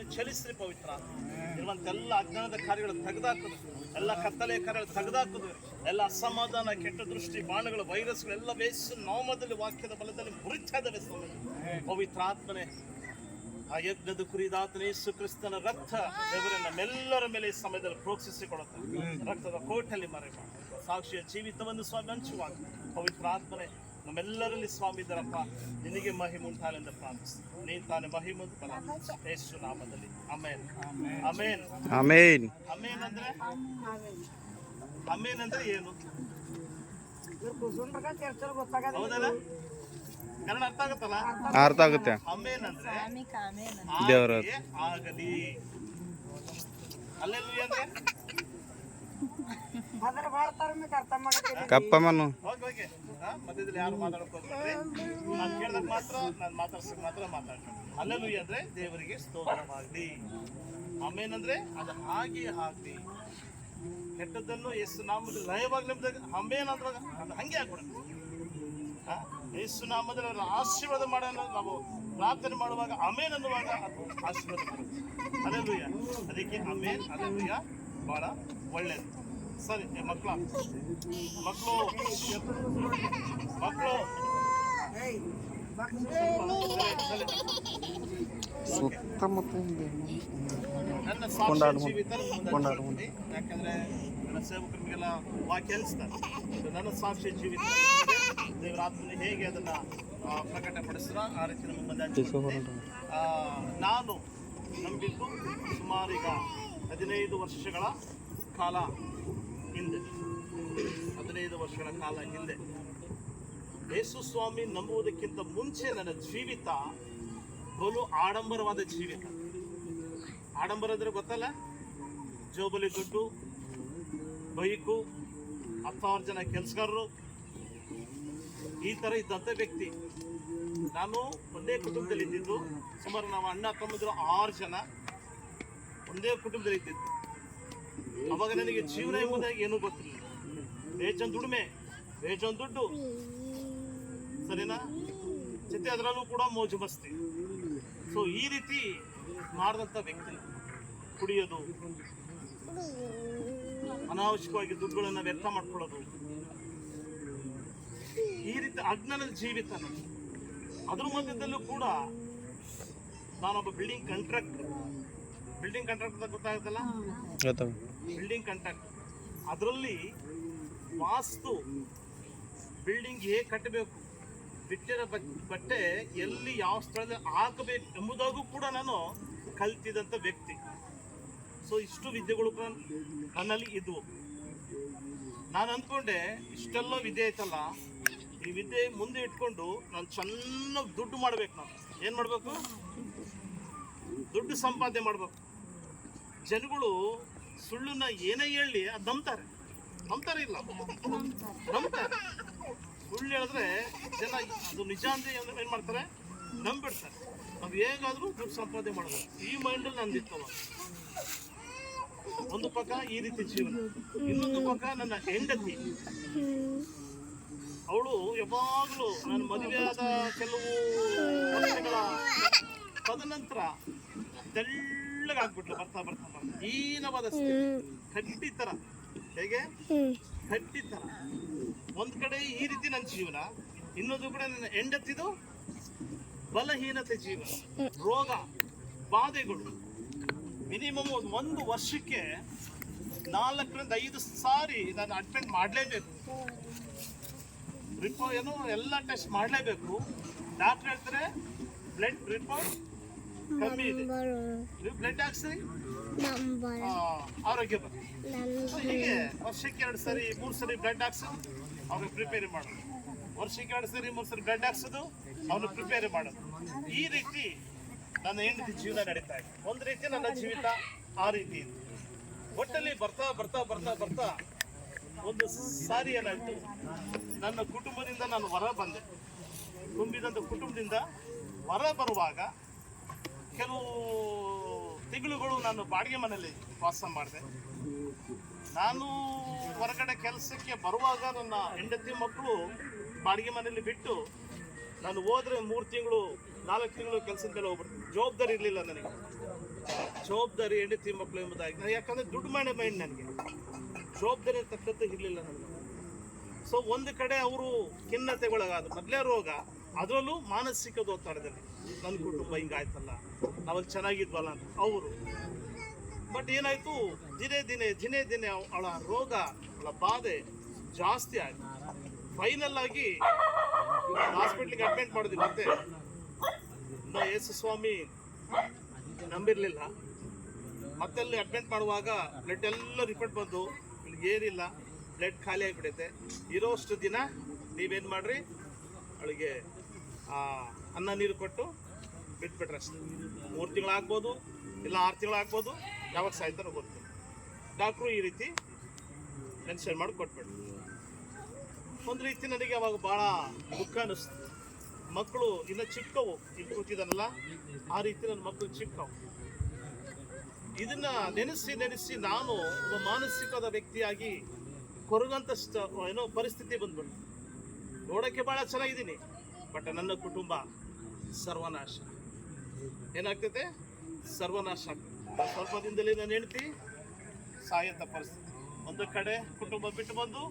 ಆತ್ಮನೆ ಚಲಿಸ್ರಿ ಪವಿತ್ರ ಇರುವಂತೆಲ್ಲ ಅಜ್ಞಾನದ ಕಾರ್ಯಗಳು ತೆಗೆದಾಕುದು, ಎಲ್ಲ ಕತ್ತಲೆಯ ಕಾರ್ಯಗಳು ತೆಗೆದಾಕುದು, ಎಲ್ಲ ಅಸಮಾಧಾನ, ಕೆಟ್ಟ ದೃಷ್ಟಿ, ಬಾಣಗಳು, ವೈರಸ್ಗಳು ಎಲ್ಲ ಬೇಯಿಸಿ ನಾಮದಲ್ಲಿ ವಾಕ್ಯದ ಬಲದಲ್ಲಿ ಮುರಿತಾ ಇದ್ದಾವೆ ಸ್ವಾಮಿ. ಪವಿತ್ರ ಆತ್ಮನೆ ಆ ಯಜ್ಞದ ಕುರಿದಾತನ ಯೇಸು ಕ್ರಿಸ್ತನ ರಕ್ತ ದೇವರೇ ನಮ್ಮೆಲ್ಲರ ಮೇಲೆ ಈ ಸಮಯದಲ್ಲಿ ಪ್ರೋತ್ಸಾಹಿಸಿಕೊಡುತ್ತೆ. ರಕ್ತದ ಕೋಟಲ್ಲಿ ಮರೆ ಸಾಕ್ಷಿಯ ಜೀವಿತವನ್ನು ಸ್ವಾಮಿ ಹಂಚುವಾಗ ಪವಿತ್ರ ಆತ್ಮನೆ ನಮ್ಮೆಲ್ಲರಲ್ಲಿ ಸ್ವಾಮಿ ಇದ್ದಾರಪ್ಪ. ನಿನಗೆ ಮಹಿಮೆ ಉಂಟಾಲೆಂದು ಪ್ರಾರ್ಥಿಸ್ತೀನಿ. ನೀನು ತಾನೇ ಮಹಿಮೆ ಬಲ ಯೇಸು ನಾಮದಲ್ಲಿ ಆಮೇನ್ ಆಮೇನ್ ಆಮೇನ್. ಆಮೇನ್ ಅಂದ್ರೆ ಆಮೇನ್ ಅಂದ್ರೆ ಏನು? ಹೌದಲ್ಲ? ಕನ್ನಡ ಅರ್ಥ ಆಗುತ್ತಲ್ಲ? ಅರ್ಥ ಆಗುತ್ತೆ. ಆಮೇನ್ ಅಂದ್ರೆ ದೇವರ ಆಗಲಿ. ಹಲ್ಲೆಲೂಯಾ ಅಂದ್ರೆ ಕಪ್ಪಮ್ಮನು ಹೋಗಿ ಮಧ್ಯದಲ್ಲಿ ಯಾರು ಮಾತಾಡ್ಕೋತಾರೆ, ನಾನು ಕೇಳಿದಾಗ ಮಾತ್ರ, ನಾನು ಮಾತಾಡ್ಸಕ್ ಮಾತ್ರ ಮಾತಾಡ್ತೀನಿ. ಹಲ್ಲೆಲೂಯಾ ಅಂದ್ರೆ ದೇವರಿಗೆ ಸ್ತೋತ್ರವಾಗಲಿ. ಆಮೇನ್ ಅಂದ್ರೆ ಅದು ಹಾಗೆ ಆಗ್ಲಿ. ಕೆಟ್ಟದ್ದನ್ನು ಯೇಸು ನಾಮದಲ್ಲಿ ಲಯವಾಗ್ಲಿ ಆಮೇನ್ ಅಂದಾಗ ಅದು ಹಂಗೆ ಆಗ್ಬಿಡುತ್ತೆ. ಯೇಸು ನಾಮದಲ್ಲಿ ಅವರ ಆಶೀರ್ವಾದ ಮಾಡೋಣ. ನಾವು ಪ್ರಾರ್ಥನೆ ಮಾಡುವಾಗ ಆಮೇನ್ ಅನ್ನುವಾಗ ಅದು ಆಶೀರ್ವಾದ ಬರುತ್ತೆ. ಹಲ್ಲೆಲೂಯಾ. ಅದಕ್ಕೆ ಆಮೇನ್ ಹಲ್ಲೆಲೂಯಾ ಬಹಳ ಒಳ್ಳೇದು. ಸರಿ ಮಕ್ಕಳು ನನ್ನ ಸಾಕ್ಷಿ ಜೀವಿತ ಯಾಕಂದ್ರೆ ನನ್ನ ಸೇವಕರಿಗೆಲ್ಲ ವಾಕ್ಯ ಅನಿಸ್ತಾರೆ. ನನ್ನ ಸಾಕ್ಷಿ ಜೀವಿತ ದೇವರ ಆತ್ಮನೆ ಹೇಗೆ ಅದನ್ನ ಪ್ರಕಟಪಡಿಸಿದ ಆ ರೀತಿ ನಮ್ಮ ಮುಂದೆ ನಾನು ನಂಬಿದ್ದು ಸುಮಾರೀಗ 15 ವರ್ಷಗಳ ಕಾಲ ಹಿಂದೆ, 15 ವರ್ಷಗಳ ಕಾಲ ಹಿಂದೆ ಯೇಸು ಸ್ವಾಮಿ ನಂಬುವುದಕ್ಕಿಂತ ಮುಂಚೆ ನನ್ನ ಜೀವಿತ ಬಲು ಆಡಂಬರವಾದ ಜೀವಿತ. ಆಡಂಬರ ಅಂದ್ರೆ ಗೊತ್ತಲ್ಲ? ಜೋಬಲಿ ದುಡ್ಡು, ಬೈಕು, 10,000 ಜನ ಕೆಲಸಗಾರರು, ಈ ಥರ ಇದ್ದಂಥ ವ್ಯಕ್ತಿ. ನಾನು ಒಂದೇ ಕುಟುಂಬದಲ್ಲಿ ಇದ್ದಿದ್ದು. ಸುಮಾರು ನಾವು ಅಣ್ಣ ತಮ್ಮಂದಿರು 6 ಜನ ಒಂದೇ ಕುಟುಂಬದಲ್ಲಿ ಇದ್ದಿದ್ದು. ಅವಾಗ ನನಗೆ ಜೀವನ ಎಂಬುದಾಗಿ ಏನೂ ಗೊತ್ತಿಲ್ಲ. ಬೇಜನ್ ದುಡಿಮೆ, ಬೇಜನ್ ದುಡ್ಡು, ಸರಿನಾ, ಜೊತೆ ಅದರಲ್ಲೂ ಕೂಡ ಮೋಜು ಮಸ್ತಿ. ಸೊ ಈ ರೀತಿ ಮಾಡಿದಂಥ ವ್ಯಕ್ತಿ. ಕುಡಿಯೋದು, ಅನಾವಶ್ಯಕವಾಗಿ ದುಡ್ಡುಗಳನ್ನು ವ್ಯರ್ಥ ಮಾಡ್ಕೊಳ್ಳೋದು, ಈ ರೀತಿ ಅಜ್ಞಾನದ ಜೀವಿತ. ಅದ್ರ ಮಧ್ಯದಲ್ಲೂ ಕೂಡ ನಾನೊಬ್ಬ ಬಿಲ್ಡಿಂಗ್ ಕಾಂಟ್ರಾಕ್ಟರ್ ಗೊತ್ತಾಗುತ್ತಲ್ಲ? Building contractor. ಅದರಲ್ಲಿ ವಾಸ್ತು, ಬಿಲ್ಡಿಂಗ್ ಹೇಗೆ ಕಟ್ಟಬೇಕು, ಬಿಟ್ಟಿರೋ ಬಟ್ಟೆ ಎಲ್ಲಿ ಯಾವ ಸ್ಥಳದಲ್ಲಿ ಹಾಕಬೇಕು ಎಂಬುದಾಗೂ ಕೂಡ ನಾನು ಕಲ್ತಿದ್ದಂಥ ವ್ಯಕ್ತಿ. ಸೊ ಇಷ್ಟು ವಿದ್ಯೆಗಳು ನನ್ನಲ್ಲಿ ಇದ್ವು. ನಾನು ಅಂದ್ಕೊಂಡೆ ಇಷ್ಟೆಲ್ಲ ವಿದ್ಯೆ ಐತಲ್ಲ, ಈ ವಿದ್ಯೆ ಮುಂದೆ ಇಟ್ಕೊಂಡು ನಾನು ಚೆನ್ನಾಗಿ ದುಡ್ಡು ಮಾಡ್ಬೇಕು. ನಾನು ಏನು ಮಾಡಬೇಕು? ದುಡ್ಡು ಸಂಪಾದನೆ ಮಾಡಬೇಕು. ಜನಗಳು ಸುಳ್ಳನ್ನ ಏನೇ ಹೇಳಿ ಅದು ನಂಬ್ತಾರೆ ಇಲ್ಲ, ನಂಬ್ತಾರೆ. ಸುಳ್ಳು ಹೇಳಿದ್ರೆ ಜನ ಅದು ನಿಜ ಅಂತ ಏನು ಮಾಡ್ತಾರೆ? ನಂಬಿಡ್ತಾರೆ. ನಾವು ಹೇಗಾದರೂ ದುಡ್ಡು ಸಂಪಾದನೆ ಮಾಡಬೇಕು, ಈ ಮೈಂಡಲ್ಲಿ ನಂದಿತ್ತವ. ಒಂದು ಪಕ್ಕ ಈ ರೀತಿ ಜೀವನ, ಇನ್ನೊಂದು ಪಕ್ಕ ನನ್ನ ಹೆಂಡತಿ. ಅವಳು ಯಾವಾಗಲೂ ನಾನು ಮದುವೆಯಾದ ಕೆಲವು ವರ್ಷಗಳ ತದನಂತರ ತೆಳ್ಳಗಾಗ್ಬಿಟ್ಲು. ಬರ್ತಾ ಹೀನವಾದ ಕಡ್ಡಿ ಥರ. ಹೇಗೆ? ಕಡ್ಡಿ ಥರ. ಒಂದು ಕಡೆ ಈ ರೀತಿ ನನ್ನ ಜೀವನ, ಇನ್ನೊಂದು ಕಡೆ ನನ್ನ ಹೆಂಡತಿದು ಬಲಹೀನತೆ ಜೀವನ, ರೋಗ ಬಾಧೆಗಳು. ಮಿನಿಮಮ್ 1 ವರ್ಷಕ್ಕೆ 4 ರಿಂದ 5 ಸಾರಿ ನಾನು ಅಡ್ಮಿಟ್ ಮಾಡಲೇಬೇಕು. ಏನು ಎಲ್ಲ ಟೆಸ್ಟ್ ಮಾಡಲೇಬೇಕು. ಡಾಕ್ಟರ್ ಹೇಳ್ತಾರೆ ಬ್ಲಡ್ ರಿಪೋರ್ಟ್ ಕಮ್ಮಿ ಇದೆ, ನೀವು ಬ್ಲಡ್ ಹಾಕ್ಸ್ರಿ ಆರೋಗ್ಯ ಬರುತ್ತೆ. ಹೀಗೆ ವರ್ಷಕ್ಕೆ 2 ಸರಿ 3 ಸರಿ ಬ್ಲಡ್ ಹಾಕ್ಸೋದು, ಅವ್ರಿಗೆ ಪ್ರಿಪೇರ್ ಮಾಡೋದು. ವರ್ಷಕ್ಕೆ 2 ಸರಿ 3 ಸರಿ ಬ್ಲಡ್ ಹಾಕ್ಸೋದು, ಅವನು ಪ್ರಿಪೇರ್ ಮಾಡೋದು. ಈ ರೀತಿ ನನ್ನ ಹೆಂಡತಿ ಜೀವನ ನಡೀತಾ ಇದೆ. ಒಂದು ರೀತಿ ನನ್ನ ಜೀವಿತ ಆ ರೀತಿ ಇದೆ. ಒಟ್ಟಲ್ಲಿ ಬರ್ತಾ ಒಂದು ಸಾರಿ ಏನಾಯ್ತು, ನನ್ನ ಕುಟುಂಬದಿಂದ ನಾನು ಹೊರ ಬಂದೆ. ತುಂಬಿದಂಥ ಕುಟುಂಬದಿಂದ ಹೊರ ಬರುವಾಗ ಕೆಲವು ತಿಂಗಳುಗಳು ನಾನು ಬಾಡಿಗೆ ಮನೆಯಲ್ಲಿ ವಾಸ ಮಾಡಿದೆ. ನಾನು ಹೊರಗಡೆ ಕೆಲಸಕ್ಕೆ ಬರುವಾಗ ನನ್ನ ಹೆಂಡತಿ ಮಕ್ಕಳು ಬಾಡಿಗೆ ಮನೆಯಲ್ಲಿ ಬಿಟ್ಟು ನಾನು ಹೋದರೆ 3 ತಿಂಗಳು 4 ತಿಂಗಳು ಕೆಲಸದ ಮೇಲೆ ಹೋಗ್ಬಿಡ್ತೀನಿ. ಜವಾಬ್ದಾರಿ ಇರಲಿಲ್ಲ ನನಗೆ. ಜವಾಬ್ದಾರಿ ಹೆಂಡತಿ ಮಕ್ಕಳು ಎಂಬುದಾಗಿ ನಾನು ಯಾಕಂದರೆ ದುಡ್ಡು ಮಾಡಿ ಮೈಂಡ್ ನನಗೆ ಜವಾಬ್ದಾರಿ ತಕ್ಕಂತೆ ಇರಲಿಲ್ಲ ನನಗೆ. ಸೊ ಒಂದು ಕಡೆ ಅವರು ಖಿನ್ನತೆಗೊಳಗಾದ ಮೊದಲೇ ರೋಗ, ಅದರಲ್ಲೂ ಮಾನಸಿಕದ ಒತ್ತಡದಲ್ಲಿ ನನ್ನ ಕುಟುಂಬ ಹಿಂಗಾಯ್ತಲ್ಲ, ನಾವಲ್ಲಿ ಚೆನ್ನಾಗಿದ್ವಲ್ಲ ಅಂತ ಅವರು. ಬಟ್ ಏನಾಯಿತು, ದಿನೇ ದಿನೇ ಅವಳ ರೋಗ, ಅವಳ ಬಾಧೆ ಜಾಸ್ತಿ ಆಯಿತು. ಫೈನಲ್ ಆಗಿ ಹಾಸ್ಪಿಟ್ಲಿಗೆ ಅಡ್ಮಿಟ್ ಮಾಡಿದ್ವಿ. ಮತ್ತೆ ಯೇಸು ಸ್ವಾಮಿ ನಂಬಿರಲಿಲ್ಲ. ಮತ್ತೆಲ್ಲಿ ಅಡ್ಮಿಟ್ ಮಾಡುವಾಗ ಬ್ಲಡ್ ಎಲ್ಲ ರಿಪೋರ್ಟ್ ಬಂದು ಇಲ್ಲಿಗೆ ಏನಿಲ್ಲ, ಬ್ಲಡ್ ಖಾಲಿ ಆಗಿಬಿಡುತ್ತೆ. ಇರೋಷ್ಟು ದಿನ ನೀವೇನು ಮಾಡಿರಿ, ಅವಳಿಗೆ ಅನ್ನ ನೀರು ಕೊಟ್ಟು ಬಿಟ್ಬಿಟ್ರೆ ಅಷ್ಟೇ. 3 ತಿಂಗಳು ಆಗ್ಬೋದು, ಇಲ್ಲ 6 ತಿಂಗಳು ಆಗ್ಬೋದು, ಯಾವಾಗ ಸಾಯ್ತಾರೋ ಗೊತ್ತು. ಡಾಕ್ಟ್ರು ಈ ರೀತಿ ಮೆನ್ಷನ್ ಮಾಡಿ ಕೊಟ್ಬಿಟ್ರು. ಒಂದು ರೀತಿ ನನಗೆ ಅವಾಗ ಭಾಳ ದುಃಖ ಅನ್ನಿಸ್ತು. ಮಕ್ಕಳು ಇನ್ನು ಚಿಕ್ಕವು, ಇಲ್ಲಿ ಕೂತಿದ್ದಾನಲ್ಲ ಆ ರೀತಿ ನನ್ನ ಮಕ್ಕಳು ಚಿಕ್ಕವು. ಇದನ್ನ ನೆನೆಸಿ ನಾನು ಒಬ್ಬ ಮಾನಸಿಕವಾದ ವ್ಯಕ್ತಿಯಾಗಿ ಕೊರಗಂತಷ್ಟು ಏನೋ ಪರಿಸ್ಥಿತಿ ಬಂದ್ಬಿಟ್ಟು. ನೋಡೋಕ್ಕೆ ಭಾಳ ಚೆನ್ನಾಗಿದ್ದೀನಿ, ಬಟ್ ನನ್ನ ಕುಟುಂಬ ಸರ್ವನಾಶ. ಏನಾಗ್ತೈತೆ? ಸರ್ವನಾಶ ಆಗ್ತದೆ. ಸ್ವಲ್ಪ ದಿನದಲ್ಲಿ ನನ್ನ ಹೆಂಡತಿ ಸಾಯಂತ ಪರಿಸ್ಥಿತಿ. ಒಂದು ಕಡೆ ಕುಟುಂಬ ಬಿಟ್ಟು ಬಂದು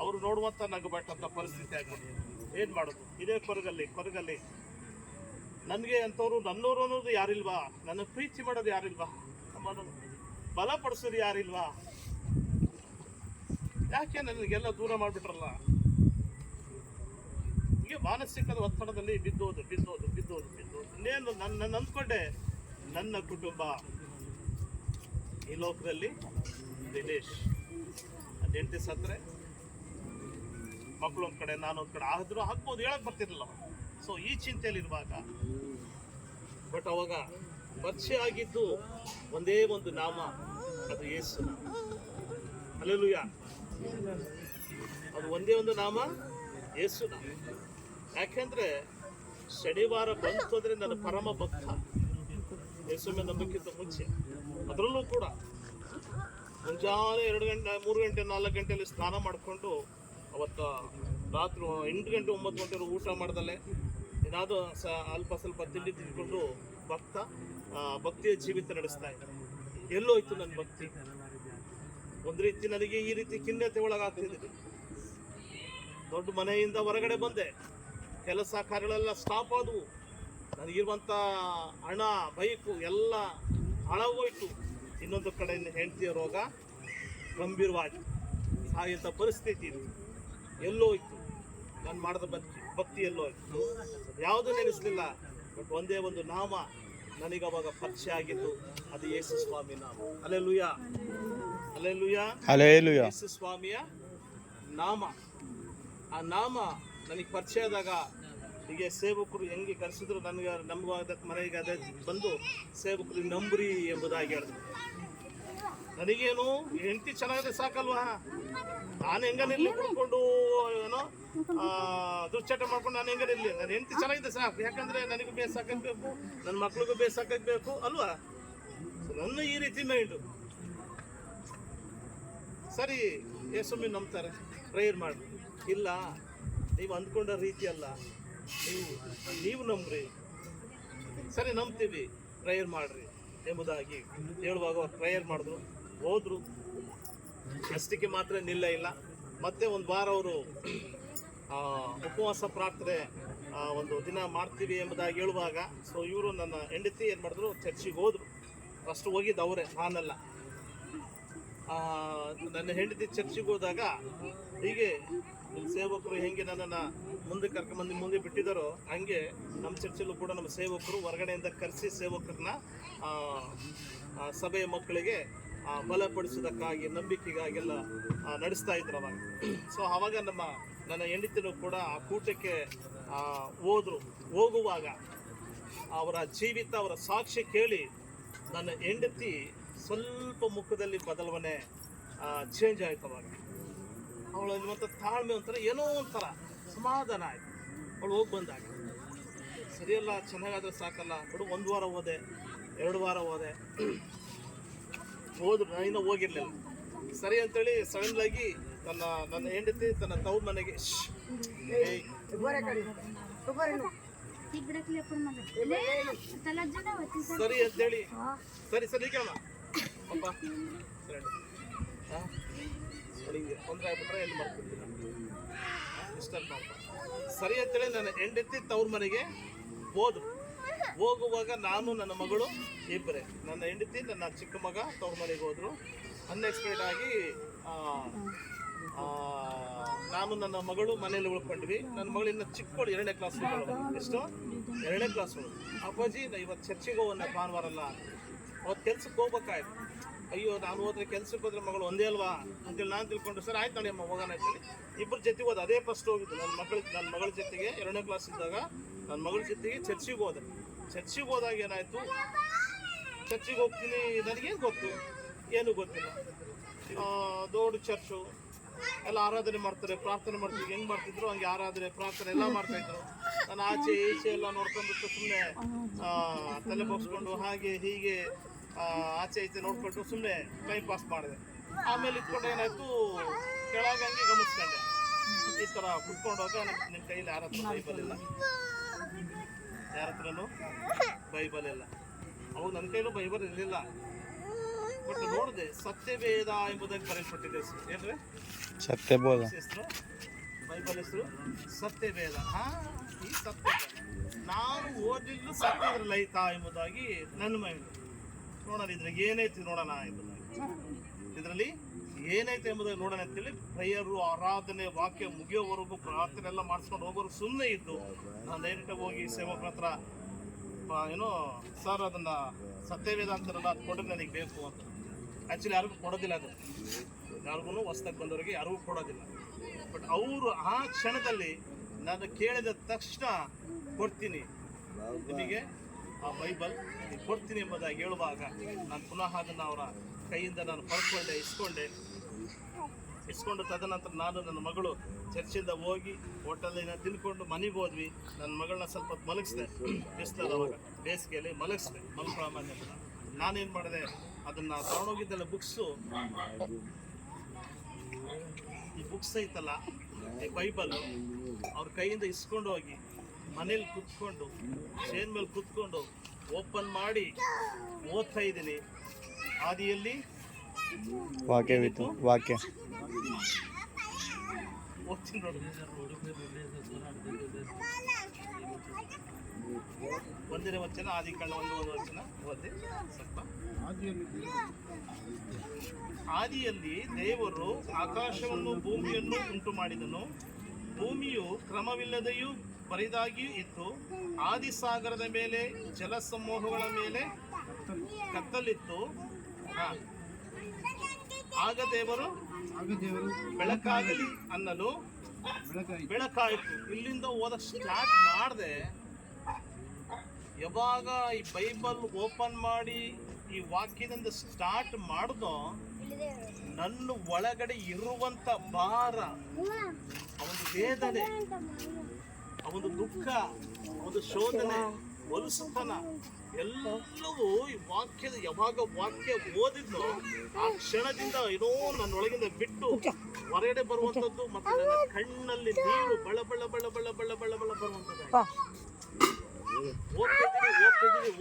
ಅವರು ನೋಡುವಂಥ ನಗಬಟ್ಟಂಥ ಪರಿಸ್ಥಿತಿ ಆಗ್ಬಿಟ್ಟು ಏನು ಮಾಡೋದು? ಇದೇ ಕೊರಗಲ್ಲಿ ನನಗೆ ಅಂಥವ್ರು ನನ್ನವರು ಅನ್ನೋದು ಯಾರಿಲ್ವಾ? ನನ್ನ ಪ್ರೀತಿ ಮಾಡೋದು ಯಾರಿಲ್ವಾ? ನಮ್ಮನ್ನು ಬಲಪಡಿಸೋದು ಯಾರಿಲ್ವಾ? ಯಾಕೆ ನನಗೆಲ್ಲ ದೂರ ಮಾಡಿಬಿಟ್ರಲ್ಲ? ಹೀಗೆ ಮಾನಸಿಕದ ಒತ್ತಡದಲ್ಲಿ ಬಿದ್ದೋದು. ಇನ್ನೇನು ನನ್ನ ಅಂದ್ಕೊಂಡೆ ನನ್ನ ಕುಟುಂಬ ಈ ಲೋಕದಲ್ಲಿ ದಿನೇಶ್. ನನ್ನ ಹೆಂಡತಿ ಸತ್ತರೆ ಮಕ್ಕಳು ಒಂದು ಕಡೆ, ನಾನು ಒಂದು ಕಡೆ ಆದರೂ ಆಗ್ಬೋದು, ಹೇಳಕ್ಕೆ ಬರ್ತಿರಲಿಲ್ಲ. ಸೊ ಈ ಚಿಂತೆಯಲ್ಲಿರುವಾಗ, ಬಟ್ ಅವಾಗ ಪರಿಚಯ ಆಗಿದ್ದು ಒಂದೇ ಒಂದು ನಾಮ, ಅದು ಯೇಸು ನಾಮ. ಹಲ್ಲೆಲೂಯಾ. ಅದು ಒಂದೇ ಒಂದು ನಾಮ, ಯೇಸು ನಾಮ. ಯಾಕೆಂದರೆ ಶನಿವಾರ ಬಂತು ಅಂದರೆ ನನ್ನ ಪರಮ ಭಕ್ತ ಯೇಸು ಮೇಲೆ ನಂಬಿಕೆಗಿಂತ ಮುಂಚೆ, ಅದರಲ್ಲೂ ಕೂಡ ಮುಂಜಾನೆ 2 ಗಂಟೆ 3 ಗಂಟೆ 4 ಗಂಟೆಯಲ್ಲಿ ಸ್ನಾನ ಮಾಡಿಕೊಂಡು ಅವತ್ತು ರಾತ್ರಿ 8 ಗಂಟೆ 9 ಗಂಟೆ ಊಟ ಮಾಡ್ದಲ್ಲೇ ಏನಾದರೂ ಅಲ್ಪ ಸ್ವಲ್ಪ ತಿಂಡಿ ತಿಂದ್ಕೊಂಡು ಭಕ್ತಿಯ ಜೀವಿತ ನಡೆಸ್ತಾ ಇದ್ದೆ. ಎಲ್ಲೋಯ್ತು ನನ್ನ ಭಕ್ತಿ? ಒಂದು ರೀತಿ ನನಗೆ ಈ ರೀತಿ ಖಿನ್ನತೆ ಒಳಗಾಗ್ತಿದ್ದೆ. ದೊಡ್ಡ ಮನೆಯಿಂದ ಹೊರಗಡೆ ಬಂದೆ, ಕೆಲಸ ಕಾರ್ಯಗಳೆಲ್ಲ ಸ್ಟಾಪ್ ಆದವು. ನನಗಿರುವಂಥ ಹಣ, ಬೈಕು ಎಲ್ಲ ಹಾಳಾಗೋಯ್ತು. ಇನ್ನೊಂದು ಕಡೆ ಹೆಂಡತಿಯ ರೋಗ ಗಂಭೀರವಾಗಿ ಸಾಯುವಂಥ ಪರಿಸ್ಥಿತಿ ಇತ್ತು. ಎಲ್ಲೋಯ್ತು ನಾನು ಮಾಡಿದ ಭಕ್ತಿ? ಎಲ್ಲೋಯ್ತು? ಯಾವುದೂ ನೆನೆಸಲಿಲ್ಲ. ಬಟ್ ಒಂದೇ ಒಂದು ನಾಮ ನನಗೆ ಅವಾಗ ಪರಿಚಯ ಆಗಿದ್ದು, ಅದು ಯೇಸು ಸ್ವಾಮಿ ನಾಮ. Hallelujah, hallelujah, hallelujah. ಯೇಸು ಸ್ವಾಮಿಯ ನಾಮ. ಆ ನಾಮ ನನಗೆ ಪರಿಚಯ ಆದಾಗ, ಹೀಗೆ ಸೇವಕರು ಹೆಂಗೆ ಕರೆಸಿದ್ರು ನಮಗಾದ ಮನೆಗೆ ಅದೇ ಬಂದು ಸೇವಕರು ನಂಬ್ರಿ ಎಂಬುದಾಗಿ ಹೇಳಿದ್ರು. ನನಗೇನು ಹೆಂಡತಿ ಚೆನ್ನಾಗಿದೆ ಸಾಕಲ್ವಾ? ನಾನು ಹೆಂಗನಿರ್ಲಿ ಕುಡ್ಕೊಂಡು ಏನೋ ದುಶ್ಚಟ ಮಾಡ್ಕೊಂಡು ನಾನು ಹೆಂಗನಿರ್ಲಿ, ನನ್ನ ಹೆಂಡತಿ ಚೆನ್ನಾಗಿದೆ ಸಾಕು. ಯಾಕಂದರೆ ನನಗೂ ಬೇಸಾಕಬೇಕು, ನನ್ನ ಮಕ್ಳಿಗೂ ಬೇಸಾಕಬೇಕು ಅಲ್ವಾ? ನನ್ನ ಈ ರೀತಿ ಮೈಂಡು. ಸರಿ, ಯೇಸುಮ್ಮಿ ನಂಬ್ತಾರೆ, ಪ್ರೇಯರ್ ಮಾಡಿ. ಇಲ್ಲ, ನೀವು ಅಂದ್ಕೊಂಡ ರೀತಿ ಅಲ್ಲ, ನೀವು ನಂಬ್ರಿ. ಸರಿ, ನಂಬ್ತೀವಿ, ಪ್ರೇಯರ್ ಮಾಡ್ರಿ ಎಂಬುದಾಗಿ ಹೇಳುವಾಗ ಅವ್ರು ಪ್ರೇಯರ್ ಮಾಡಿದ್ರು, ಹೋದ್ರು. ಅಷ್ಟಕ್ಕೆ ಮಾತ್ರ ಇಲ್ಲ. ಮತ್ತೆ ಒಂದು ವಾರ ಅವರು ಉಪವಾಸ ಪ್ರಾರ್ಥನೆ ಒಂದು ದಿನ ಮಾಡ್ತೀವಿ ಎಂಬುದಾಗಿ ಹೇಳುವಾಗ, ಸೊ ಇವರು ನನ್ನ ಹೆಂಡತಿ ಏನು ಮಾಡಿದ್ರು, ಚರ್ಚಿಗೆ ಹೋದರು. ಫಸ್ಟ್ ಹೋಗಿದ್ದು ಅವರೇ, ನಾನಲ್ಲ. ನನ್ನ ಹೆಂಡತಿ ಚರ್ಚಿಗೆ ಹೋದಾಗ ಹೀಗೆ ಸೇವಕರು ಹೆಂಗೆ ನನ್ನನ್ನು ಮುಂದೆ ಕರ್ಕೊಂಬಂದು ಮುಂದೆ ಬಿಟ್ಟಿದ್ದಾರೋ, ಹಂಗೆ ನಮ್ಮ ಚರ್ಚಲ್ಲೂ ಕೂಡ ನಮ್ಮ ಸೇವಕರು ಹೊರಗಡೆಯಿಂದ ಕರೆಸಿ ಸೇವಕರನ್ನ ಸಭೆಯ ಮಕ್ಕಳಿಗೆ ಬಲಪಡಿಸೋದಕ್ಕಾಗಿ, ನಂಬಿಕೆಗಾಗೆಲ್ಲ ನಡೆಸ್ತಾ ಇದ್ರು ಅವಾಗ. ಸೊ ಆವಾಗ ನನ್ನ ಹೆಂಡತಿನೂ ಕೂಡ ಆ ಕೂಟಕ್ಕೆ ಹೋಗುವಾಗ ಅವರ ಜೀವಿತ, ಅವರ ಸಾಕ್ಷಿ ಕೇಳಿ ನನ್ನ ಹೆಂಡತಿ ಸ್ವಲ್ಪ ಮುಖದಲ್ಲಿ ಬದಲಾವಣೆ ಚೇಂಜ್ ಆಯ್ತು. ಅವಾಗ ಅವಳು ಇರುವಂಥ ತಾಳ್ಮೆ ಒಂಥರ ಏನೋ ಒಂಥರ ಸಮಾಧಾನ ಆಯಿತು. ಅವಳು ಹೋಗಿ ಬಂದಾಗ, ಸರಿಯಲ್ಲ, ಚೆನ್ನಾಗಾದ್ರೆ ಸಾಕಲ್ಲ ಬಿಡು. 1 ವಾರ ಹೋದೆ, 2 ವಾರ ಹೋದೆ, ಹೋದ್ರು. ನಾನು ಇನ್ನೂ ಹೋಗಿರಲಿಲ್ಲ. ಸರಿ ಅಂತೇಳಿ ಸಡನ್ಲಾಗಿ ನನ್ನ ಹೆಂಡತಿ ತನ್ನ ತವ್ರ ಮನೆಗೆ ಸರಿ ಅಂತೇಳಿ ಸರಿ ಕೇಳಮ್ಮ ಅಪ್ಪ ತೊಂದರೆ ಆಗ್ಬಿಟ್ರೆ ಎಲ್ಲಿ ಮಾಡ್ಕೊಡ್ತೀನಿ ಡಿಸ್ಟರ್ಬ್ ಮಾಡ್ಕೊಂಡು ಸರಿ ಅಂತೇಳಿ ನನ್ನ ಹೆಂಡತಿ ತವ್ರ ಮನೆಗೆ ಹೋಗುವಾಗ ನಾನು ನನ್ನ ಮಗಳು ಇಬ್ಬರೇ, ನನ್ನ ಹೆಂಡತಿ ನನ್ನ ಚಿಕ್ಕ ಮಗ ತವ್ರ ಮನೆಗೆ ಹೋದ್ರು. ಅನ್ಎಕ್ಸ್ಪೆಕ್ಟೆಡ್ ಆಗಿ ನಾನು ನನ್ನ ಮಗಳು ಮನೇಲಿ ಉಳ್ಕೊಂಡ್ವಿ. ನನ್ನ ಮಗಳಿನ್ನ ಚಿಕ್ಕಳು 2ನೇ ಕ್ಲಾಸ್ ಎಷ್ಟು 2ನೇ ಕ್ಲಾಸ್. ಅಪ್ಪಾಜಿ ಇವತ್ತು ಚರ್ಚಿಗೆ ಹೋಗೋಣ ಭಾನುವಾರ ಅಲ್ಲ, ಅವತ್ತು ಕೆಲ್ಸಕ್ಕೆ ಹೋಗ್ಬೇಕಾಯ್ತು. ಅಯ್ಯೋ ನಾನು ಹೋದ್ರೆ ಕೆಲ್ಸಕ್ಕೆ ಹೋದ್ರೆ ಮಗಳು ಒಂದೇ ಅಲ್ವಾ ಅಂತೇಳಿ ನಾನು ತಿಳ್ಕೊಂಡು ಸರ್ ಆಯ್ತು ನೋಡಿ ಅಮ್ಮ ಹೋಗೋಣ ಅಂತೇಳಿ ಇಬ್ಬರು ಜೊತೆಗೆ ಹೋದ. ಅದೇ ಫಸ್ಟ್ ಹೋಗಿದ್ದು ನನ್ನ ಮಗಳ ಜೊತೆಗೆ 2ನೇ ಕ್ಲಾಸ್ ಇದ್ದಾಗ ನನ್ನ ಮಗಳ ಜೊತೆಗೆ ಚರ್ಚಿಗೆ ಹೋದೆ. ಚರ್ಚಿಗೆ ಹೋದಾಗ ಏನಾಯಿತು, ಚರ್ಚಿಗೆ ಹೋಗ್ತೀನಿ, ನನಗೇನು ಗೊತ್ತು, ಏನೂ ಗೊತ್ತಿಲ್ಲ. ದೊಡ್ಡ ಚರ್ಚು ಎಲ್ಲ ಆರಾಧನೆ ಮಾಡ್ತಾರೆ, ಪ್ರಾರ್ಥನೆ ಮಾಡ್ತೀವಿ, ಹೆಂಗೆ ಮಾಡ್ತಿದ್ರು ಹಂಗೆ ಆರಾಧನೆ ಪ್ರಾರ್ಥನೆ ಎಲ್ಲ ಮಾಡ್ತಾಯಿದ್ರು. ನಾನು ಆಚೆ ಈಚೆ ಎಲ್ಲ ನೋಡ್ಕೊಂಡ್ಬಿಟ್ಟು ಸುಮ್ಮನೆ ತಲೆ ಬಗ್ಸ್ಕೊಂಡು ಹಾಗೆ ಹೀಗೆ ಆಚೆ ಈಚೆ ನೋಡ್ಕೊಂಡು ಸುಮ್ಮನೆ ಟೈಮ್ ಪಾಸ್ ಮಾಡಿದೆ. ಆಮೇಲೆ ಇಟ್ಕೊಂಡು ಏನಾಯಿತು, ಕೆಳಗೆ ಹಂಗೆ ಗಮನಿಸ್ಕೊಂಡೆ, ಈ ಥರ ಕುತ್ಕೊಂಡೋಗ ನಿಮ್ಮ ಕೈಲಿ ಯಾರ ಹತ್ರ ಬೈಬಲ್ ಇಲ್ಲ, ಯಾರ ಹತ್ರನೂ ಬೈಬಲ್ ಇಲ್ಲ. ಅವಾಗ ನನ್ನ ಕೈಲೂ ಬೈಬಲ್ ಇರಲಿಲ್ಲ. ಬಟ್ ನೋಡಿದೆ ಸತ್ಯವೇದ ಎಂಬುದಾಗಿ ಬರೆಯಲ್ಪಟ್ಟಿದೆ. ಏನ್ರಿ ಸತ್ಯಬೋಧ ಹೆಸರು, ಬೈಬಲ್ ಹೆಸರು ಸತ್ಯವೇದ. ಈ ಸತ್ಯವೇದ ನಾನು ಓದಿದ್ದು ಸತ್ಯದ್ರಲ್ಲಿ ಐತಾ ಎಂಬುದಾಗಿ ನನ್ನ ಮೈಂಡ್. ನೋಡೋಣ ಇದ್ರಾಗ ಏನೈತಿ ನೋಡೋಣ ಎಂಬುದಾಗಿ, ಇದರಲ್ಲಿ ಏನೈತೆ ಎಂಬುದಾಗಿ ನೋಡೋಣ ಅಂತೇಳಿ ಪ್ರೇಯರು ಆರಾಧನೆ ವಾಕ್ಯ ಮುಗಿಯೋವರೆಗೂ ಪ್ರಾರ್ಥನೆ ಎಲ್ಲ ಮಾಡಿಸ್ಕೊಂಡು ಹೋಗೋರು ಸುಮ್ಮನೆ ಇದ್ದು ನಾನು ಡೈರೆಕ್ಟಾಗಿ ಹೋಗಿ ಸೇವಕರ ಹತ್ರ ಏನೋ ಸರ್ ಅದನ್ನು ಸತ್ಯವೇದ ಅಂತಾರಲ್ಲ ಅದು ಕೊಟ್ಟರೆ ನನಗೆ ಬೇಕು ಅಂತ. ಆ್ಯಕ್ಚುಲಿ ಯಾರಿಗೂ ಕೊಡೋದಿಲ್ಲ, ಅದು ಯಾರಿಗೂ ಹೊಸ್ದಾಗಿ ಬಂದವರಿಗೆ ಯಾರಿಗೂ ಕೊಡೋದಿಲ್ಲ. ಬಟ್ ಅವರು ಆ ಕ್ಷಣದಲ್ಲಿ ನಾನು ಕೇಳಿದ ತಕ್ಷಣ ಕೊಡ್ತೀನಿ ನಿಮಗೆ ಆ ಬೈಬಲ್ ಕೊಡ್ತೀನಿ ಎಂಬುದಾಗಿ ಹೇಳುವಾಗ ನಾನು ಪುನಃ ಅದನ್ನು ಅವರ ಕೈಯಿಂದ ನಾನು ಪಡ್ಕೊಂಡೆ, ಇಸ್ಕೊಂಡು ತದನಂತರ ನಾನು ನನ್ನ ಮಗಳು ಚರ್ಚಿಂದ ಹೋಗಿ ಹೋಟೆಲಿನ ತಿನ್ಕೊಂಡು ಮನೆಗೆ ಹೋದ್ವಿ. ನನ್ನ ಮಗಳನ್ನ ಸ್ವಲ್ಪ ಹೊತ್ತು ಮಲಗಿಸಿದೆ, ಬಿಸಿಲದವಾಗ ಬೇಸಿಗೆಯಲ್ಲಿ ಮಲಗಿಸಿದೆ, ಮಲ್ಕೊಳ್ಳೋಣ. ನಾನೇನು ಮಾಡಿದೆ, ಅದನ್ನು ತಗೊಂಡೋಗಿದ್ದೆಲ್ಲ ಬುಕ್ಸು, ಈ ಬುಕ್ಸ್ ಐತಲ್ಲ ಈ ಬೈಬಲ್ ಅವ್ರ ಕೈಯಿಂದ ಇಸ್ಕೊಂಡು ಹೋಗಿ ಮನೇಲಿ ಕುತ್ಕೊಂಡು ಚೇನ್ ಮೇಲೆ ಕುತ್ಕೊಂಡು ಓಪನ್ ಮಾಡಿ ಓದ್ತಾ ಇದ್ದೀನಿ. ಆದಿಯಲ್ಲಿ ವಾಕ್ಯವಿತ್ತು, ವಾಕ್ಯ ಓದ್ತೀನಿ ನೋಡಿ. ಒಂದನೇ ವಚನ, ಆದಿಕಾಂಡ 1 ವಚನ ಓದಿ ಸ್ವಲ್ಪ. ಆದಿಯಲ್ಲಿ ದೇವರು ಆಕಾಶವನ್ನು ಭೂಮಿಯನ್ನು ಉಂಟು ಮಾಡಿದನು. ಭೂಮಿಯು ಕ್ರಮವಿಲ್ಲದೆಯೂ ಬರಿದಾಗಿಯೂ ಇತ್ತು. ಆದಿಸಾಗರದ ಮೇಲೆ ಜಲಸಮೂಹಗಳ ಮೇಲೆ ಕತ್ತಲಿತ್ತು. ಆಗ ದೇವರು ಬೆಳಕಾಗಲಿ ಅನ್ನಲು ಬೆಳಕಾಯಿತು. ಇಲ್ಲಿಂದ ಓದಕ್ಕೆ ಸ್ಟಾರ್ಟ್ ಮಾಡಿದೆ. ಯಾವಾಗ ಈ ಬೈಬಲ್ ಓಪನ್ ಮಾಡಿ ಈ ವಾಕ್ಯದಿಂದ ಸ್ಟಾರ್ಟ್ ಮಾಡಿದೋ ನನ್ನ ಒಳಗಡೆ ಇರುವಂತ ಭಾರ, ಅವನು ವೇದನೆ, ಅವನು ದುಃಖ, ಅವನು ಶೋಧನೆ, ಹೊಲಸುತನ ಎಲ್ಲವೂ ಈ ವಾಕ್ಯದ ಯಾವಾಗ ವಾಕ್ಯ ಓದಿದ್ನೋ ಆ ಕ್ಷಣದಿಂದ ಏನೋ ನನ್ನೊಳಗಿಂದ ಬಿಟ್ಟು ಹೊರಗಡೆ ಬರುವಂಥದ್ದು ಮತ್ತು ನನ್ನ ಕಣ್ಣಲ್ಲಿ ನೀರು ಬಳ ಬಳ ಬಳ ಬಳ ಬಳ ಬಳ ಬಳ ಬರುವಂಥದ್ದು.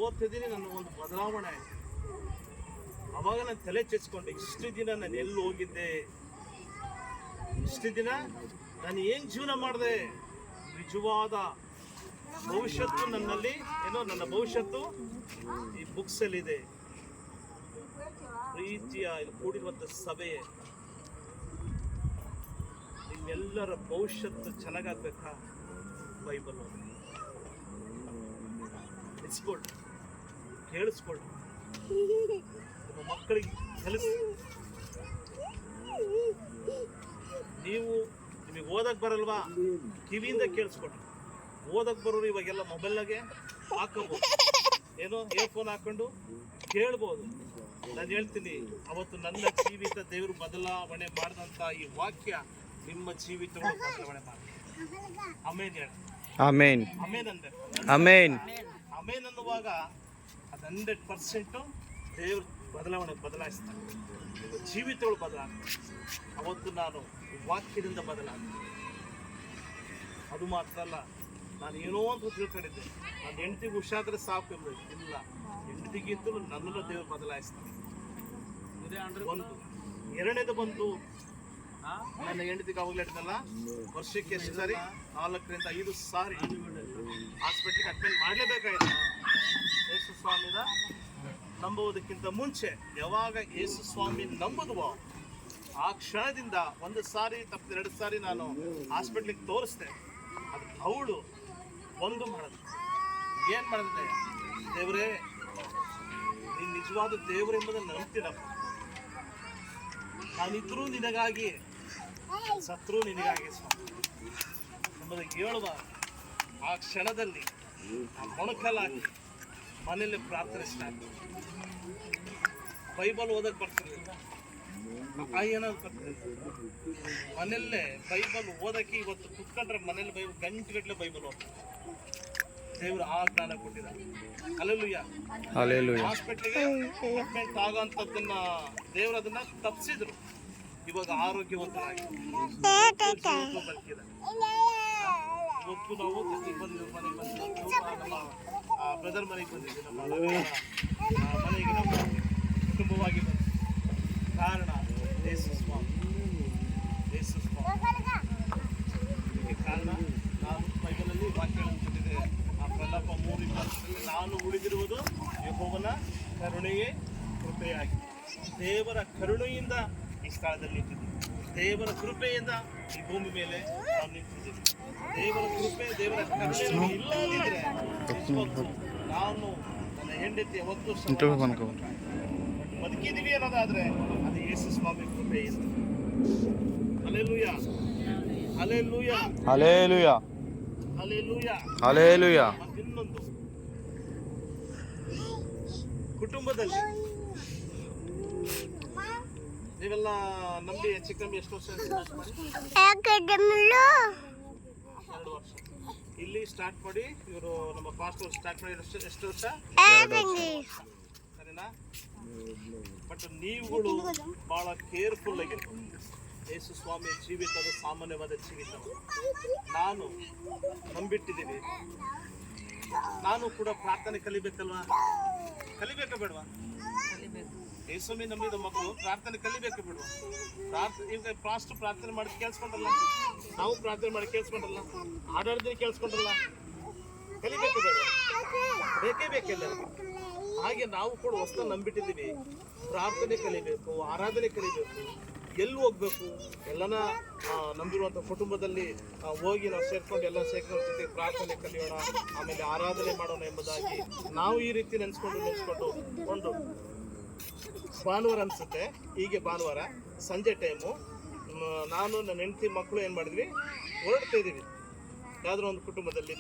ಓದ್ತಿದ್ದೀನಿ ನನ್ನ ಒಂದು ಬದಲಾವಣೆ ಆಯಿತು. ಅವಾಗ ನಾನು ತಲೆ ಚೆಚ್ಕೊಂಡೆ, ಇಷ್ಟು ದಿನ ನಾನು ಎಲ್ಲಿ ಹೋಗಿದ್ದೆ, ಇಷ್ಟು ದಿನ ನಾನು ಏನು ಜೀವನ ಮಾಡಿದೆ. ನಿಜವಾದ ಭವಿಷ್ಯತ್ತು ನನ್ನಲ್ಲಿ ಏನೋ, ನನ್ನ ಭವಿಷ್ಯತ್ತು ಈ ಬುಕ್ಸಲ್ಲಿದೆ. ಪ್ರೀತಿಯ ಇಲ್ಲಿ ಕೂಡಿರುವಂಥ ಸಭೆಯೇ, ನಿಮ್ಮೆಲ್ಲರ ಭವಿಷ್ಯತ್ತು ಚೆನ್ನಾಗಾಗಬೇಕಾ? ಬೈಬಲ್ ಇಸ್ಕೊಳ್ಳಿ, ಕೇಳಿಸ್ಕೊಳ್ಳಿ, ನಿಮ್ಮ ಮಕ್ಕಳಿಗೆ ಕಲಿಸಿ. ನಿಮಗೆ ಓದಕ್ಕೆ ಬರಲ್ವಾ? ಕಿವಿಯಿಂದ ಕೇಳಿಸ್ಕೊಳ್ಳಿ. ಓದಕ್ಕೆ ಬರೋರು ಇವಾಗೆಲ್ಲ ಮೊಬೈಲ್ನಾಗೆ ಹಾಕೋಬೋದು, ಏನೋ ಇಯರ್ಫೋನ್ ಹಾಕೊಂಡು ಕೇಳ್ಬೋದು. ನಾನು ಹೇಳ್ತೀನಿ, ಅವತ್ತು ನನ್ನ ಜೀವಿತ ದೇವರು ಬದಲಾವಣೆ ಮಾಡಿದಂಥ ಈ ವಾಕ್ಯ ನಿಮ್ಮ ಜೀವಿತವನ್ನು ಬದಲಾವಣೆ ಮಾಡಿ. ಆಮೇನ್ ಹೇಳಿ, ಆಮೇನ್, ಆಮೇನ್ ಅಂದೆ, ಆಮೇನ್, ಆಮೇನ್ ಅನ್ನುವಾಗ ಅದು 100% ದೇವರು ಬದಲಾಯಿಸ್ತಾರೆ, ಜೀವಿತಗಳು ಬದಲಾಗ್ತವೆ. ಅವತ್ತು ನಾನು ವಾಕ್ಯದಿಂದ ಬದಲಾಗ್ತದೆ. ಅದು ಮಾತ್ರ ಅಲ್ಲ, ನಾನು ಏನೋ ಅಂತ ತಿಳ್ಕೊಂಡಿದ್ದೆ, ನನ್ನ ಹೆಂಡತಿಗೆ ಹುಷಾದ್ರೆ ಸಾಕು ಇರ್ಬೇಕು. ಇಲ್ಲ, ಹೆಂಡತಿಗಿಂತಲೂ ನನ್ನನ್ನು ದೇವರು ಬದಲಾಯಿಸ್ತಾನೆ. ಒಂದು ಎರಡನೇದು ಬಂತು, ನನ್ನ ಹೆಂಡತಿಗೆ ಅವಾಗಲೇ ಹೇಳಿದ್ನಲ್ಲ, ವರ್ಷಕ್ಕೆ ಎಷ್ಟು ಸಾರಿ 4 ರಿಂದ 5 ಸಾರಿ ಹಾಸ್ಪಿಟ್ಲಿಗೆ ಅಡ್ಮಿಟ್ ಮಾಡಲೇಬೇಕಾಗಿದೆ. ಯೇಸು ಸ್ವಾಮಿನ ನಂಬುವುದಕ್ಕಿಂತ ಮುಂಚೆ ಯಾವಾಗ ಯೇಸು ಸ್ವಾಮಿ ನಂಬುದುವೋ ಆ ಕ್ಷಣದಿಂದ 1 ಸಾರಿ ತಪ್ಪು 2 ಸಾರಿ ನಾನು ಹಾಸ್ಪಿಟ್ಲಿಗೆ ತೋರಿಸ್ದೆ. ಅದು ಅವಳು ಒಂದು ಮಾಡಿದ್ರು. ಏನು ಮಾಡಿದ್ರೆ, ದೇವರೇ ನೀನು ನಿಜವಾದ ದೇವರು ಎಂಬುದನ್ನು ನಂಬ್ತೀನಪ್ಪ, ನಾನಿದ್ರೂ ನಿನಗಾಗಿ ಸತ್ರು ನಿನಗಾಗಿ ಸ್ವಾಮಿ ಎಂಬುದಕ್ಕೆ ಹೇಳುವ ಆ ಕ್ಷಣದಲ್ಲಿ ಮೊಣಕಲಾಗಿ ಮನೆಯಲ್ಲೇ ಪ್ರಾರ್ಥನೆ ಸ್ಟಾರ್ಟ್. ಬೈಬಲ್ ಓದಕ್ಕೆ ಬರ್ತಿರ್ಲಿಲ್ಲ, ಏನಾದ್ರು ಬರ್ತಿರ್ಲಿಲ್ಲ. ಮನೆಯಲ್ಲೇ ಬೈಬಲ್ ಓದಕ್ಕೆ ಇವತ್ತು ಕುತ್ಕೊಂಡ್ರೆ ಮನೇಲಿ ಗಂಟೆಗಟ್ಟಲೆ ಬೈಬಲ್ ಓದ್ತಾರೆ. ದೇವರು ಆ ಜ್ಞಾನ ಕೊಟ್ಟಿದ್ದಾರೆ. ಹಲ್ಲೆಲೂಯಾ. ಹಾಸ್ಪಿಟ್ಲಿಗೆ ಅಡ್ಮಿಟ್ ಆಗೋಂಥದ್ದನ್ನ ದೇವರು ಅದನ್ನ ತಪ್ಪಿಸಿದ್ರು. ಇವಾಗ ಆರೋಗ್ಯವಂತರಾಗಿ ಬದುಕಿದ್ದಾರೆ. ಇವತ್ತು ನಾವು ಮನೆಗೆ ಬಂದಿದ್ದೀವಿ, ನಮ್ಮ ಬ್ರದರ್ ಮನೆಗೆ ಬಂದಿದ್ದೀವಿ, ನಮ್ಮ ಮನೆಗೆ ನಮ್ಮ ಕುಟುಂಬವಾಗಿ ಬಂದಿದ್ದೀವಿ. ಕಾರಣ ಯೇಸು ಸ್ವಾಮಿ. ಇದಕ್ಕೆ ಕಾರಣ ನಾನು ಬೈಬಲಲ್ಲಿ ವಾಕ್ಯ ಹೇಳ್ತಿದ್ದೆ, ಆ ಪ್ರಲಾಪ 3:20 ನಾನು ಉಳಿದಿರುವುದು ಯೆಹೋವನ ಕರುಣೆಯೇ ಕೃಪೆಯಾಗಿ. ದೇವರ ಕರುಣೆಯಿಂದ ಈ ಸ್ಥಳದಲ್ಲಿ ನಿಂತಿದ್ದೀವಿ. ದೇವರ ಕೃಪೆಯಿಂದ ಈ ಭೂಮಿ ಮೇಲೆ ನಾವು ನಿಂತಿದ್ದೀವಿ. ದೇವರ ಕೃಪೆ, ದೇವರ ಕರುಣೆ ಇಲ್ಲದಿದ್ರೆ ಇವತ್ತು ನಾನು ನನ್ನ ಹೆಂಡತಿ ಯಾವತ್ತೂ ಬದುಕಿದ್ದೀವಿ ಅನ್ನೋದಾದ್ರೆ ಅದು ಯೇಸು ಸ್ವಾಮಿ ಕೃಪೆಯಿಂದ. Hallelujah, hallelujah, hallelujah, hallelujah, hallelujah. ಇನ್ನೊಂದು, ಕುಟುಂಬದಲ್ಲಿ ನೀವೆಲ್ಲ ನಂಬಿ ಹೆಚ್ಚು ಕಮ್ಮಿ ಎಷ್ಟು ವರ್ಷ? 2 ವರ್ಷ. ಇಲ್ಲಿ ಸ್ಟಾರ್ಟ್ ಮಾಡಿ ಇವರು ನಮ್ಮ ಪಾಸ್ಟರ್ ಸ್ಟಾರ್ಟ್ ಮಾಡಿ ಎಷ್ಟು ವರ್ಷ? ಸರಿನಾ? ಬಟ್ ನೀವುಗಳು ಬಹಳ ಕೇರ್ಫುಲ್ ಆಗಿರ್ಬೇಕು. ಯೇಸು ಸ್ವಾಮಿಯ ಜೀವಿತ ಅದು ಸಾಮಾನ್ಯವಾದ ಜೀವಿತ. ನಾನು ನಂಬಿಟ್ಟಿದ್ದೀನಿ. ನಾನು ಕೂಡ ಪ್ರಾರ್ಥನೆ ಕಲಿಬೇಕಲ್ವಾ? ಕಲಿಬೇಕಾ ಬೇಡವಾ? ಯೇಸುಮಿ ನಂಬಿದ ಮಕ್ಕಳು ಪ್ರಾರ್ಥನೆ ಕಲಿಬೇಕು ಬಿಡುವ. ಈಗ ಫಾಸ್ಟ್ ಪ್ರಾರ್ಥನೆ ಮಾಡಿ ಕೇಳಿಸ್ಕೊಂಡ್ರಲ್ಲ, ನಾವು ಪ್ರಾರ್ಥನೆ ಮಾಡಿ ಕೇಳಿಸ್ಕೊಂಡ್ರಲ್ಲ, ಆಡಾಡ್ದೆ ಕೇಳಿಸ್ಕೊಂಡ್ರಲ್ಲ, ಕಲಿಬೇಕು ಬೇಡ? ಬೇಕೇ ಬೇಕಿಲ್ಲ. ಹಾಗೆ ನಾವು ಕೂಡ ಹೊಸ ನಂಬಿಟ್ಟಿದ್ದೀವಿ. ಪ್ರಾರ್ಥನೆ ಕಲಿಬೇಕು, ಆರಾಧನೆ ಕಲಿಬೇಕು. ಎಲ್ಲಿ ಹೋಗ್ಬೇಕು? ಎಲ್ಲನ ನಂಬಿರುವಂಥ ಕುಟುಂಬದಲ್ಲಿ ಹೋಗಿ ನಾವು ಸೇರ್ಕೊಂಡು ಎಲ್ಲ ಸೇರ್ಕೊಂಡು ಜೊತೆಗೆ ಪ್ರಾರ್ಥನೆ ಕಲಿಯೋಣ, ಆಮೇಲೆ ಆರಾಧನೆ ಮಾಡೋಣ ಎಂಬುದಾಗಿ ನಾವು ಈ ರೀತಿ ನೆನೆಸ್ಕೊಂಡು ಒಂದು ಭಾನುವಾರ ಅನಿಸುತ್ತೆ, ಹೀಗೆ ಭಾನುವಾರ ಸಂಜೆ ಟೈಮು ನಾನು ನನ್ನ ಹೆಂಡತಿ ಮಕ್ಕಳು ಏನು ಮಾಡಿದ್ವಿ, ಹೊರಡ್ತಾ ಇದ್ದೀವಿ ಯಾವುದೋ ಒಂದು ಕುಟುಂಬದಲ್ಲಿ.